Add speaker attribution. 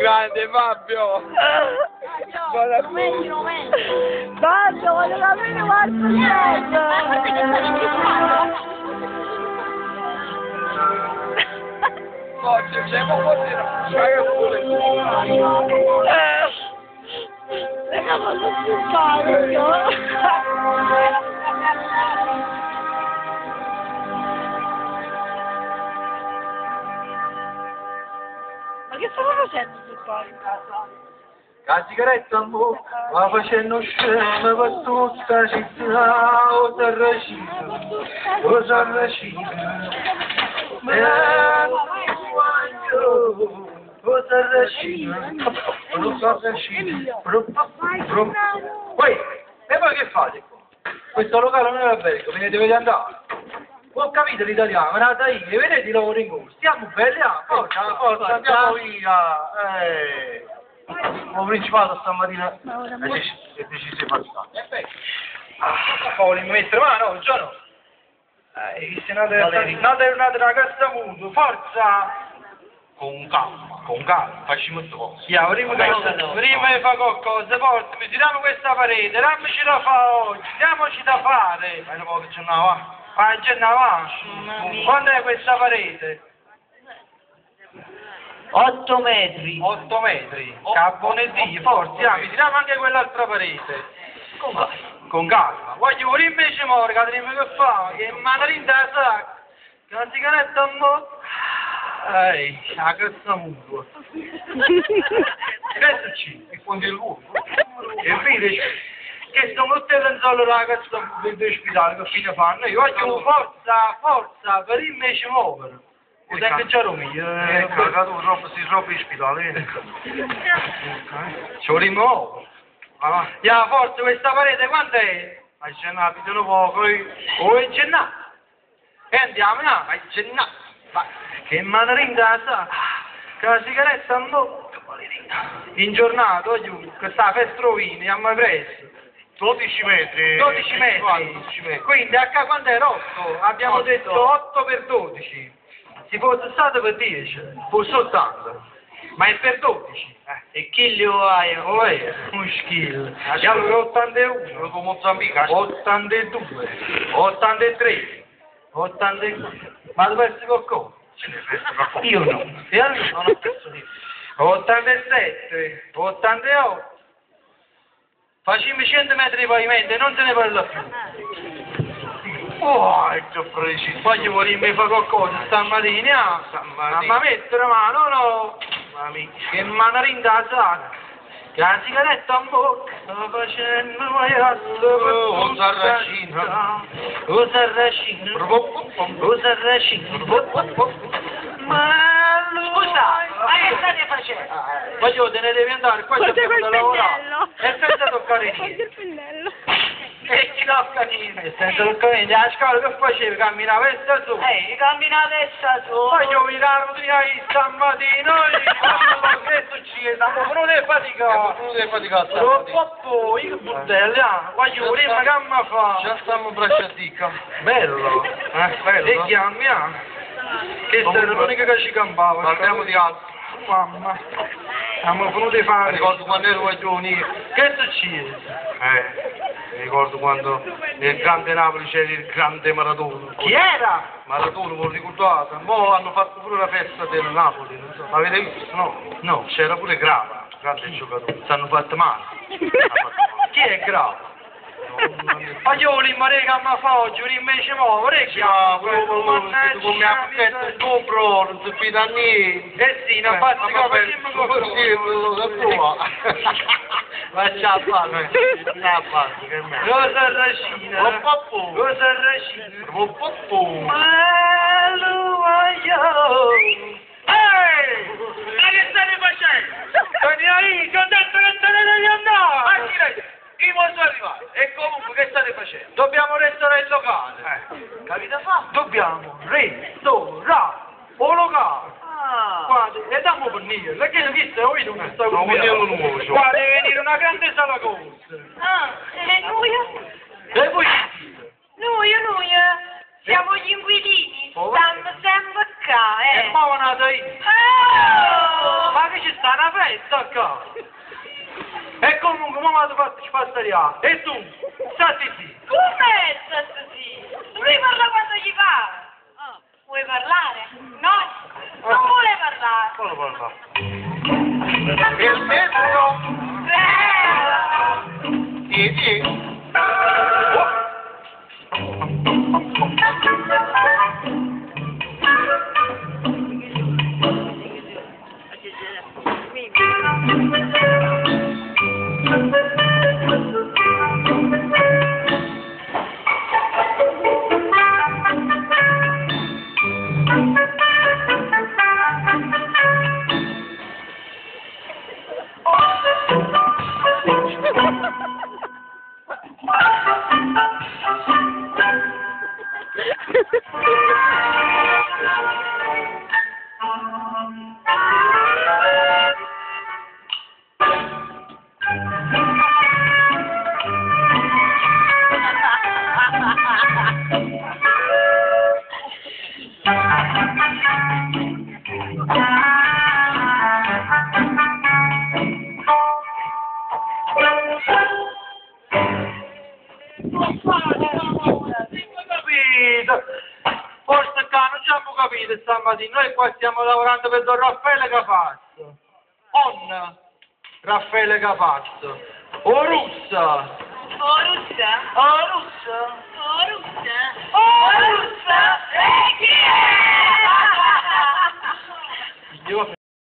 Speaker 1: Grande Fabio!
Speaker 2: Non metti. Fabio, voglio capire quanto
Speaker 1: Oggi c'è un po' di
Speaker 2: raga, ma non si fa, ma che stava facendo sul palco?
Speaker 3: La sigaretta in bocca, la facendo scema per tutta la città, o Sarracina, o Sarracina. O Sarracina, o Sarracina. Poi, e voi che fate qua? Questo locale non è albergo, ve ne dovete andare. Ho capito l'italiano, me la dai, vedete i lavori in corso, stiamo belli, forza, forza, andiamo via. Ho principato stamattina e deciso di far stare. Volevo mettere mano, già no. Se nate ragazza muto, forza! Con calma, facciamo sto cosa. Prima di fare qualcosa, portami, tiriamo questa parete, dammici da fare oggi, diamoci da fare. Ma dopo che ce ne va? Ma ce ne va? Quando è questa parete?
Speaker 4: 8 metri.
Speaker 3: 8 metri. Cabonetì, forza, tiriamo anche quell'altra parete. Con calma. Voglio pure invece morga, che fa? Che mandarin da sacca. Che la sigaretta a mo'. La cazzo mutua. Questo ci, è quando è l'uomo. E vedi, che sono tutte le lenzuola ragazzi dell'ospedale che fine fanno. Io voglio forza, per invece muovere. O sempre già Romi. Cagato, si rompe l'ospedale. Ci vogliamo muovere. Ya, forza, questa parete quant'è? A cenare, più poco, o è cenare? E andiamo, no? A cenare. Che mandarin da sa? Che la sigaretta a bocca. In giornata, che sta per strovini, a mai preso. 12 metri. 12 metri. Quindi a quanto è 8? Abbiamo detto 8 per 12. Se fosse stato per 10, fosse 80. Ma è per 12.
Speaker 4: E chi li hai?
Speaker 3: Un skill. E allora 81, come Mozambico, 82, 83, 84. Ma dove persi qualcosa? Io no. E allora non ho perso niente. 87, 88. Facciamo 100 metri di pavimento e non se ne parla più. Oh, è già preciso. Voglio morire fare qualcosa stamattina. Ma mettere mano, no. Che mandarin da sacca, che la sigaretta in bocca, facendo maiasso per tutta la città. O Sarracina, ma
Speaker 4: Scusa, ma che state facendo?
Speaker 3: voglio te ne devi andare, qua c'è da lavorare. E senza toccare
Speaker 2: Oggi
Speaker 3: niente.
Speaker 2: il pennello.
Speaker 3: E chi tocca niente? E senza toccare niente. La scala che facevi? Camminava a testa su.
Speaker 4: Cammina a testa su.
Speaker 3: Voglio mirare la routine di stamattina, che succede? Non è faticato. Non è faticato. Troppo, che buttelle, voglio prima che mi fa. Già stiamo bracciatica. Bello. Bello. E chiami, che sei l'unica che ci campava. Parliamo di altro. Mamma. Siamo venuti a fare. Ricordo quando ero giovani. Che succede? Mi ricordo quando nel grande Napoli c'era il grande Maradona.
Speaker 4: Chi era?
Speaker 3: Maradona, ve lo ricordate? Mo' hanno fatto pure la festa del Napoli, non so. L'avete visto? No? No, c'era pure Grava, grande giocatore. Si hanno fatto male. Chi è Grava? Fagioli, ma rega, ma fa oggi, invece muovere, che tu mi ha detto il compro, non si fida a niente. Eh sì, non faccio che facciamo qualcosa. Faccia a fare, che me. Rosa Racina, Rosa Racina, ma lo voglio. Ehi, ma che state facendo? Danieli, ti ho detto che te ne devi andare. Chi posso arrivare? E comunque che state facendo? Dobbiamo restaurare il locale. Capite fa? Dobbiamo restaurare il locale. Guarda, e dammo per niente, perché non chissà, ho visto che sta con me. Guarda, deve venire una grande sala corsa.
Speaker 2: E noi?
Speaker 3: E voi?
Speaker 2: Noi, siamo gli inquilini, stanno sempre qua,
Speaker 3: E ma vanno io. Ma che ci sta una festa? stacca! E comunque, mamma ti faccio spastariare. E tu, stai sì.
Speaker 2: Come stato sì? Lui parla quando gli va. Vuoi parlare? No, non vuole parlare.
Speaker 3: Come parla?
Speaker 1: Il metro.
Speaker 2: Eh.
Speaker 1: Sì.
Speaker 3: Capito? Forse qua non ci abbiamo capito stamattina, noi qua stiamo lavorando per Don Raffaele Capazzo. On Raffaele Capazzo. O russa.
Speaker 2: Oh, russa?
Speaker 3: O russa.
Speaker 2: Oh, russa? Oh, russa? E chi è?
Speaker 3: Io